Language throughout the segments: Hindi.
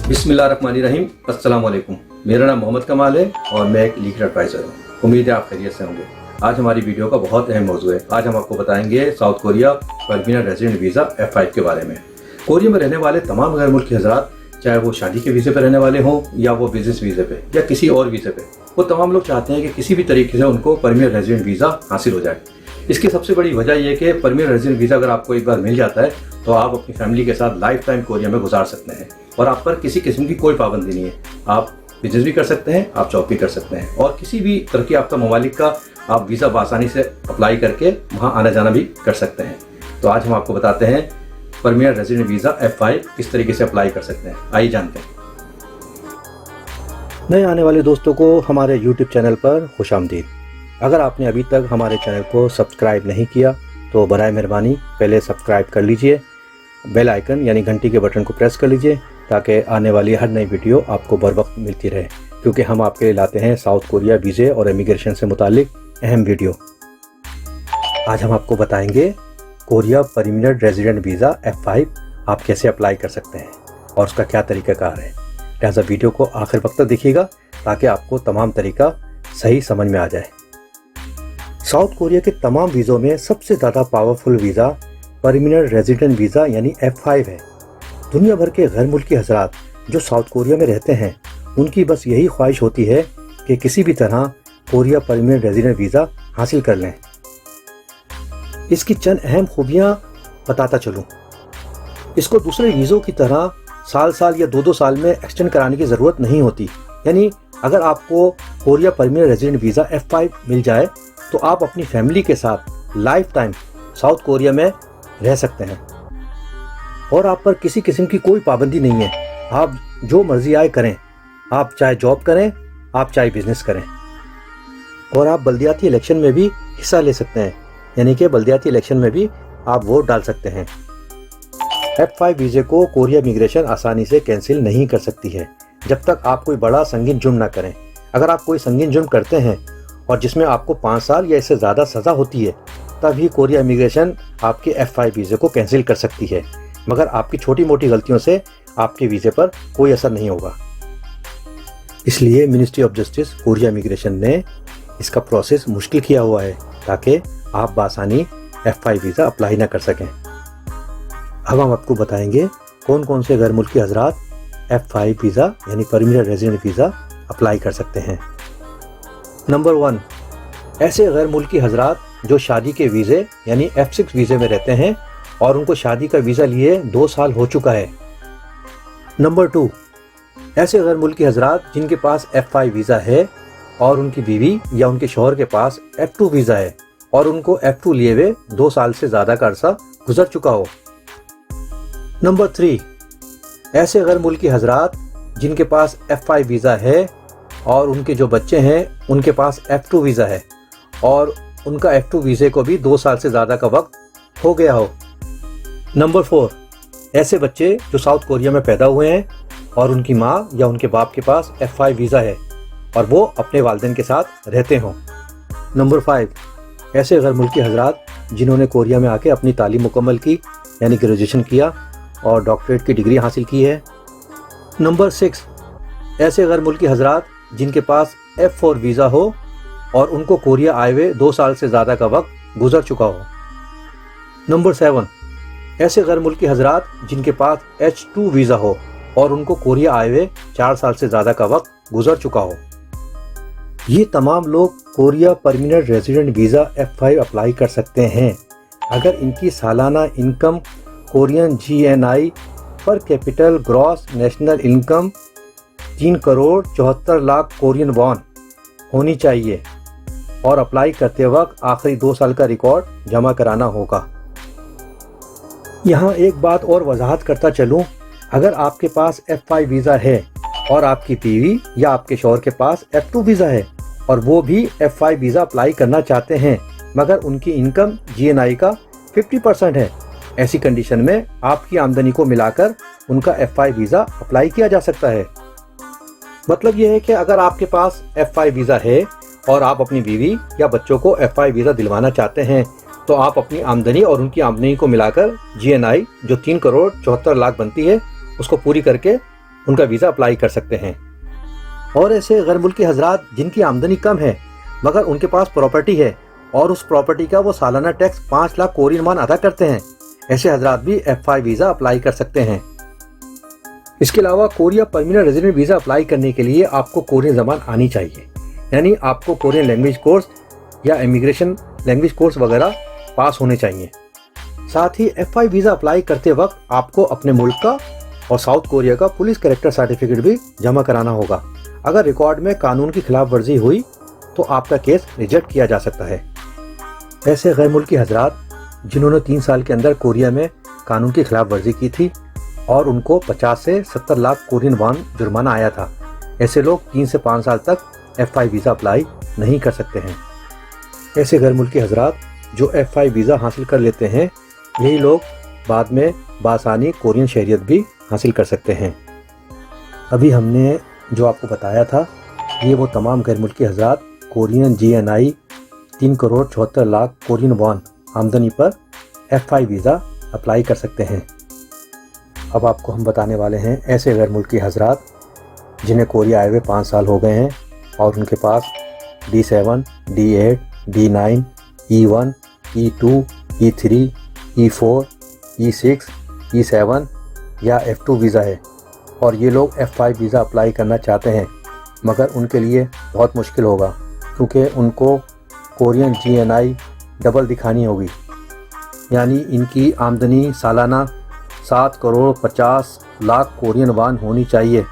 बिस्मिल्लाहिर्रहमानिर्रहीम। अस्सलाम वालेकुम। मेरा नाम मोहम्मद कमाल है और मैं एक लीगल एडवाइज़र हूँ। उम्मीद है आप खैरियत से होंगे। आज हमारी वीडियो का बहुत अहम मौजू है। आज हम आपको बताएंगे south Korea permanent resident visa F5 के बारे में। कोरिया में रहने वाले तमाम गैर मुल्की हज़रात, चाहे वो शादी के वीज़े पर रहने वाले हों या वो बिज़नेस वीज़े पे या किसी और वीज़े पे, वो तमाम लोग चाहते हैं कि किसी भी तरीके से उनको परमानेंट रेजिडेंट वीज़ा हासिल हो जाए। इसकी सबसे बड़ी वजह यह है कि परमानेंट रेजिडेंट वीज़ा अगर आपको एक बार मिल जाता है तो आप अपनी फैमिली के साथ लाइफ टाइम कोरिया में गुजार सकते हैं और आप पर किसी किस्म की कोई पाबंदी नहीं है। आप बिजनेस भी कर सकते हैं, आप जॉब भी कर सकते हैं और किसी भी तरक्की याफ्ता ममालिक का आप वीज़ा बआसानी से अप्लाई करके वहाँ आना जाना भी कर सकते हैं। तो आज हम आपको बताते हैं परमानेंट रेजिडेंट वीज़ा F5 किस तरीके से अप्लाई कर सकते हैं। आइए जानते हैं। नए आने वाले दोस्तों को हमारे YouTube चैनल पर खुशामदीद। अगर आपने अभी तक हमारे चैनल को सब्सक्राइब नहीं किया तो बराए मेहरबानी पहले सब्सक्राइब कर लीजिए, बेल आइकन यानी घंटी के बटन को प्रेस कर लीजिए ताकि आने वाली हर नई वीडियो आपको बर वक्त मिलती रहे, क्योंकि हम आपके लिए लाते हैं साउथ कोरिया वीज़े और इमिग्रेशन से मुतालिक अहम वीडियो। आज हम आपको बताएंगे Korea permanent resident visa F5 आप कैसे अप्लाई कर सकते हैं और उसका क्या तरीक़ाकार है। लिहाजा वीडियो को आखिर वक्त तक देखिएगा ताकि आपको तमाम तरीका सही समझ में आ जाए। साउथ कोरिया के तमाम वीज़ों में सबसे ज़्यादा powerful visa permanent resident visa यानी F5 है। दुनिया भर के गैर मुल्की हज़रात जो साउथ कोरिया में रहते हैं उनकी बस यही ख्वाहिश होती है कि किसी भी तरह कोरिया परमानेंट रेजिडेंट वीज़ा हासिल कर लें। इसकी चंद अहम खूबियाँ बताता चलूँ। इसको दूसरे वीज़ों की तरह साल या दो साल में एक्सटेंड कराने की ज़रूरत नहीं होती। यानी अगर आपको Korea permanent resident visa F5 मिल जाए तो आप अपनी फैमिली के साथ लाइफ टाइम साउथ कोरिया में रह सकते हैं और आप पर किसी किस्म की कोई पाबंदी नहीं है। आप जो मर्जी आए करें, आप चाहे जॉब करें, आप चाहे बिजनेस करें और आप बल्दियाती इलेक्शन में भी हिस्सा ले सकते हैं, यानी कि बल्दियाती इलेक्शन में भी आप वोट डाल सकते हैं। F5 वीज़े को कोरिया इमिग्रेशन आसानी से कैंसिल नहीं कर सकती है जब तक आप कोई बड़ा संगीन जुर्म ना करें। अगर आप कोई संगीन जुर्म करते हैं और जिसमें आपको 5 साल या इससे ज़्यादा सज़ा होती है तभी कोरिया इमिग्रेशन आपके F5 वीज़े को कैंसिल कर सकती है, मगर आपकी छोटी मोटी गलतियों से आपके वीज़े पर कोई असर नहीं होगा। इसलिए ministry of justice Korea immigration ने इसका प्रोसेस मुश्किल किया हुआ है ताकि आप बआसानी F5 वीज़ा अप्लाई ना कर सकें। अब हम आपको बताएंगे कौन कौन से गैर मुल्की हज़रात F5 वीज़ा यानी परमानेंट रेजिडेंट वीज़ा अप्लाई कर सकते हैं। नंबर 1, ऐसे गैर मुल्की हज़रात जो शादी के वीज़े यानी F6 वीज़े में रहते हैं और उनको शादी का वीज़ा लिए 2 साल हो चुका है। नंबर 2, ऐसे गैर मुल्की हज़रात जिनके पास F5 वीज़ा है और उनकी बीवी या उनके शौहर के पास F2 वीज़ा है और उनको F2 लिए हुए 2 साल से ज़्यादा का अरसा गुजर चुका हो। नंबर 3, ऐसे गैर मुल्की हज़रात जिनके पास F5 वीज़ा है और उनके जो बच्चे हैं उनके पास F2 वीज़ा है और उनका F2 वीज़े को भी 2 साल से ज़्यादा का वक्त हो गया हो। नंबर 4, ऐसे बच्चे जो साउथ कोरिया में पैदा हुए हैं और उनकी माँ या उनके बाप के पास F5 वीज़ा है और वो अपने वालिदैन के साथ रहते हों। नंबर 5, ऐसे गैर मुल्की हज़रात जिन्होंने कोरिया में आके अपनी तालीम मुकम्मल की यानी ग्रेजुएशन किया और डॉक्टरेट की डिग्री हासिल की है। नंबर 6, ऐसे गैर मुल्की हज़रात जिनके पास F4 वीज़ा हो और उनको कोरिया आए हुए 2 साल से ज़्यादा का वक्त गुजर चुका हो। नंबर 7, ऐसे गैर मुल्की हज़रात जिनके पास H2 वीज़ा हो और उनको कोरिया आए हुए 4 साल से ज़्यादा का वक्त गुजर चुका हो। ये तमाम लोग Korea permanent resident visa F5 apply कर सकते हैं अगर इनकी सालाना इनकम कोरियन GNI पर capital gross national income 3,74,00,000 Korean von होनी चाहिए और अप्लाई करते वक्त आखिरी 2 साल का रिकॉर्ड जमा कराना होगा। यहाँ एक बात और वजाहत करता चलूँ, अगर आपके पास F5 वीज़ा है और आपकी बीवी या आपके शौहर के पास F2 वीज़ा है और वो भी F5 वीज़ा अप्लाई करना चाहते हैं मगर उनकी इनकम GNI का 50% है, ऐसी कंडीशन में आपकी आमदनी को मिलाकर उनका F5 वीज़ा अप्लाई किया जा सकता है। मतलब यह है कि अगर आपके पास F5 वीज़ा है और आप अपनी बीवी या बच्चों को F5 वीज़ा दिलवाना चाहते हैं तो आप अपनी आमदनी और उनकी आमदनी को मिलाकर GNI जो 3,74,00,000 बनती है उसको पूरी करके उनका वीज़ा अप्लाई कर सकते हैं। और ऐसे गैर मुल्की हजरात जिनकी आमदनी कम है मगर उनके पास प्रॉपर्टी है और उस प्रॉपर्टी का वो सालाना टैक्स 5 लाख कोरियन वॉन अदा करते हैं, ऐसे हजरात भी F5 वीज़ा अप्लाई कर सकते हैं। इसके अलावा Korea permanent resident visa apply करने के लिए आपको कोरियन ज़बान आनी चाहिए, यानी आपको कोरियन लैंग्वेज कोर्स या इमिग्रेशन लैंग्वेज कोर्स वगैरह पास होने चाहिए। साथ ही F5 वीज़ा अप्लाई करते वक्त आपको अपने मुल्क का और साउथ कोरिया का पुलिस कैरेक्टर सर्टिफिकेट भी जमा कराना होगा। अगर रिकॉर्ड में कानून की खिलाफ वर्जी हुई तो आपका केस रिजेक्ट किया जा सकता है। ऐसे गैर मुल्की हजरात जिन्होंने 3 साल के अंदर कोरिया में कानून की खिलाफ वर्जी की थी और उनको 50 से 70 लाख कोरियन वॉन जुर्माना आया था, ऐसे लोग 3 से 5 साल तक F5 वीज़ा अप्लाई नहीं कर सकते हैं। ऐसे गैर मुल्की हजरात जो F5 वीज़ा हासिल कर लेते हैं, यही लोग बाद में बासानी कोरियन शहरियत भी हासिल कर सकते हैं। अभी हमने जो आपको बताया था, ये वो तमाम गैर मुल्की हजरात Korean GNI 3 crore 74 lakh Korean von आमदनी पर F5 वीज़ा अप्लाई कर सकते हैं। अब आपको हम बताने वाले हैं ऐसे गैर मुल्की हजरात जिन्हें कोरिया आए हुए 5 साल हो गए हैं और उनके पास D7, D8, D9, E1, E2, E3, E4, E6, E7 या F2 वीज़ा है और ये लोग F5 वीज़ा अप्लाई करना चाहते हैं, मगर उनके लिए बहुत मुश्किल होगा क्योंकि उनको कोरियन GNI डबल दिखानी होगी, यानी इनकी आमदनी सालाना 7 करोड़ 50 लाख कोरियन वॉन होनी चाहिए,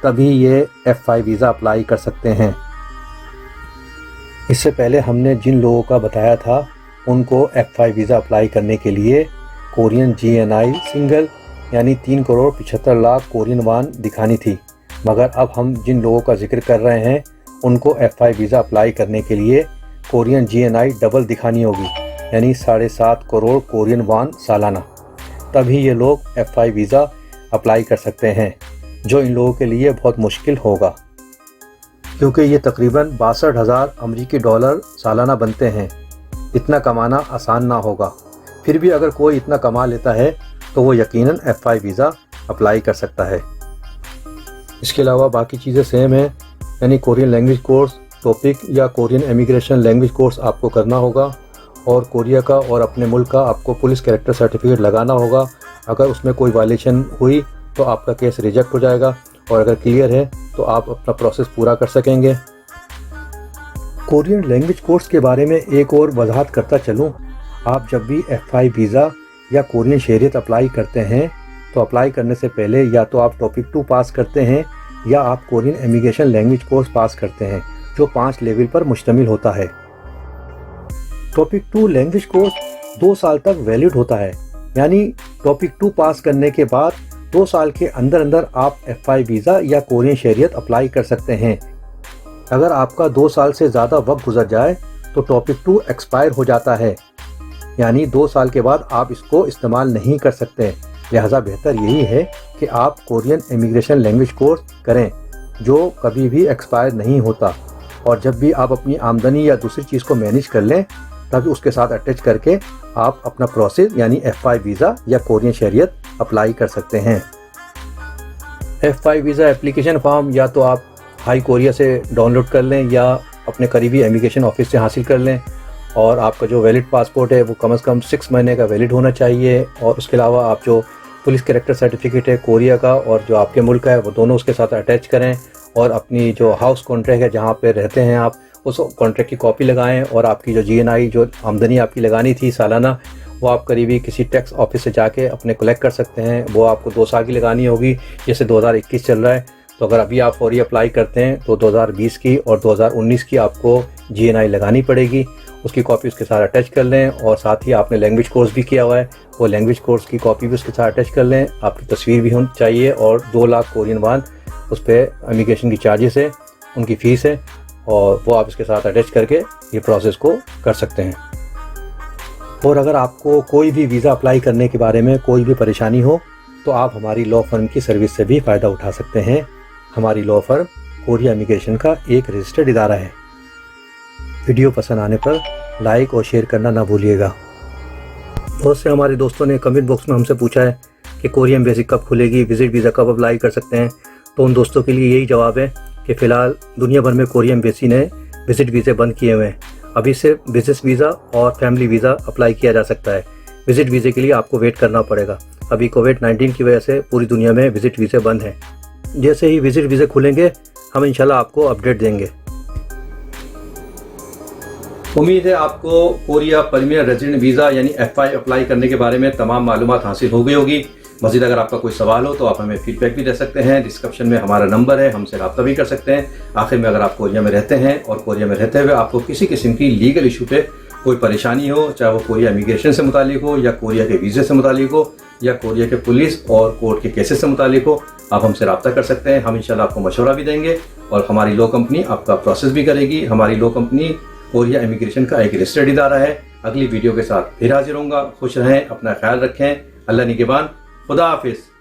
तभी ये F5 वीज़ा अप्लाई कर सकते हैं। इससे पहले हमने जिन लोगों का बताया था उनको F5 वीज़ा अप्लाई करने के लिए कोरियन GNI सिंगल यानी 3 करोड़ 75 लाख कोरियन वॉन दिखानी थी, मगर अब हम जिन लोगों का जिक्र कर रहे हैं उनको F5 वीज़ा अप्लाई करने के लिए कोरियन GNI डबल दिखानी होगी, यानी 7.5 करोड़ कोरियन वॉन सालाना, तभी ये लोग F5 वीज़ा अप्लाई कर सकते हैं, जो इन लोगों के लिए बहुत मुश्किल होगा क्योंकि ये तकरीबन 62,000 अमरीकी डॉलर सालाना बनते हैं। इतना कमाना आसान ना होगा, फिर भी अगर कोई इतना कमा लेता है तो वो यकीनन F5 वीज़ा अप्लाई कर सकता है। इसके अलावा बाकी चीज़ें सेम है, यानी कोरियन लैंग्वेज कोर्स टॉपिक या कोरियन इमिग्रेशन लैंग्वेज कोर्स आपको करना होगा और कोरिया का और अपने मुल्क का आपको पुलिस कैरेक्टर सर्टिफिकेट लगाना होगा। अगर उसमें कोई वायलेशन हुई तो आपका केस रिजेक्ट हो जाएगा और अगर क्लियर है तो आप अपना प्रोसेस पूरा कर सकेंगे। कोरियन लैंग्वेज कोर्स के बारे में एक और वजाहत करता चलूँ, आप जब भी F5 वीज़ा या कोरियन शहरियत अप्लाई करते हैं तो अप्लाई करने से पहले या तो आप टॉपिक 2 पास करते हैं या आप Korean immigration language course pass करते हैं, जो 5 लेवल पर मुश्तमिल होता है। टॉपिक 2 लैंग्वेज कोर्स 2 साल तक वैलिड होता है, यानी टॉपिक 2 पास करने के बाद 2 साल के अंदर अंदर आप F5 वीज़ा या कोरियन शहरियत अप्लाई कर सकते हैं। अगर आपका 2 साल से ज़्यादा वक्त गुजर जाए तो टॉपिक 2 एक्सपायर हो जाता है, यानी 2 साल के बाद आप इसको इस्तेमाल नहीं कर सकते। लिहाजा बेहतर यही है कि आप कोरियन इमिग्रेशन लैंग्वेज कोर्स करें, जो कभी भी एक्सपायर नहीं होता, और जब भी आप अपनी आमदनी या दूसरी चीज़ को मैनेज कर लें तभी उसके साथ अटैच करके आप अपना प्रोसेस यानी F5 वीज़ा या कोरियन शहरियत अप्लाई कर सकते हैं। F5 वीज़ा एप्लीकेशन फॉर्म या तो आप हाई कोरिया से डाउनलोड कर लें या अपने करीबी इमिग्रेशन ऑफिस से हासिल कर लें, और आपका जो वैलिड पासपोर्ट है वो कम से कम 6 महीने का वैलिड होना चाहिए। और उसके अलावा आप जो पुलिस कैरेक्टर सर्टिफिकेट है कोरिया का और जो आपके मुल्क का है वो दोनों उसके साथ अटैच करें, और अपनी जो हाउस कॉन्ट्रैक्ट है जहाँ पे रहते हैं आप उस कॉन्ट्रैक्ट की कॉपी लगाएं, और आपकी जो GNI जो आमदनी आपकी लगानी थी सालाना वो आप करीबी किसी टैक्स ऑफिस से जाके अपने कलेक्ट कर सकते हैं। वो आपको 2 साल की लगानी होगी, जैसे 2021 चल रहा है, तो अगर अभी आप फौरी अप्लाई करते हैं तो 2020 की और 2019 की आपको GNI लगानी पड़ेगी। उसकी कॉपी उसके साथ अटैच कर लें, और साथ ही आपने लैंग्वेज कोर्स भी किया हुआ है, वो लैंग्वेज कोर्स की कॉपी भी उसके साथ अटैच कर लें। आपकी तस्वीर भी होनी चाहिए, और 2 लाख कोरियन वॉन उस पर इमिग्रेशन की चार्जेस है, उनकी फ़ीस है, और वो आप इसके साथ अटैच करके ये प्रोसेस को कर सकते हैं। और अगर आपको कोई भी वीज़ा अप्लाई करने के बारे में कोई भी परेशानी हो तो आप हमारी लॉ फर्म की सर्विस से भी फ़ायदा उठा सकते हैं। हमारी लॉ फर्म कोरिया इमिग्रेशन का एक रजिस्टर्ड इदारा है। वीडियो पसंद आने पर लाइक और शेयर करना ना भूलिएगा। बहुत से हमारे दोस्तों ने कमेंट बॉक्स में हमसे पूछा है कि कोरिया एम्बेसी कब खुलेगी, विजिट वीज़ा कब अप्लाई कर सकते हैं, तो उन दोस्तों के लिए यही जवाब है कि फ़िलहाल दुनिया भर में कोरिया एम्बेसी ने विजिट वीज़े बंद किए हुए हैं। अभी सिर्फ बिजनेस वीज़ा और फैमिली वीज़ा अप्लाई किया जा सकता है। विजिट वीज़े के लिए आपको वेट करना पड़ेगा। अभी कोविड-19 की वजह से पूरी दुनिया में विजिट वीज़े बंद हैं। जैसे ही विजिट वीज़े खुलेंगे हम इंशाल्लाह आपको अपडेट देंगे। उम्मीद है आपको कोरिया परमानेंट रेजिडेंट वीज़ा यानी FI अप्लाई करने के बारे में तमाम मालूमात हासिल हो गई होगी। मज़ीद अगर आपका कोई सवाल हो तो आप हमें फीडबैक भी दे सकते हैं। डिस्क्रिप्शन में हमारा नंबर है, हमसे रब्ता भी कर सकते हैं। आखिर में अगर आप कोरिया में रहते हैं और कोरिया में रहते हुए आपको किसी किस्म की लीगल इशू पे कोई परेशानी हो, चाहे वो कोरिया इमिग्रेशन से मुतालिक हो या कोरिया के वीज़े से मुतालिक हो या कोरिया के पुलिस और कोर्ट के केसेस से मुतालिक हो, आप हमसे रब्ता कर सकते हैं। हम इंशाल्लाह आपको मशवरा भी देंगे और हमारी लॉ कंपनी आपका प्रोसेस भी करेगी। हमारी लॉ कंपनी कोरिया इमिग्रेशन का एक रजिस्टर्ड इदारा है। अगली वीडियो के साथ फिर हाजिर होऊंगा। खुश रहें, अपना ख्याल रखें। अल्लाह निगहबान। खुदा हाफिज़।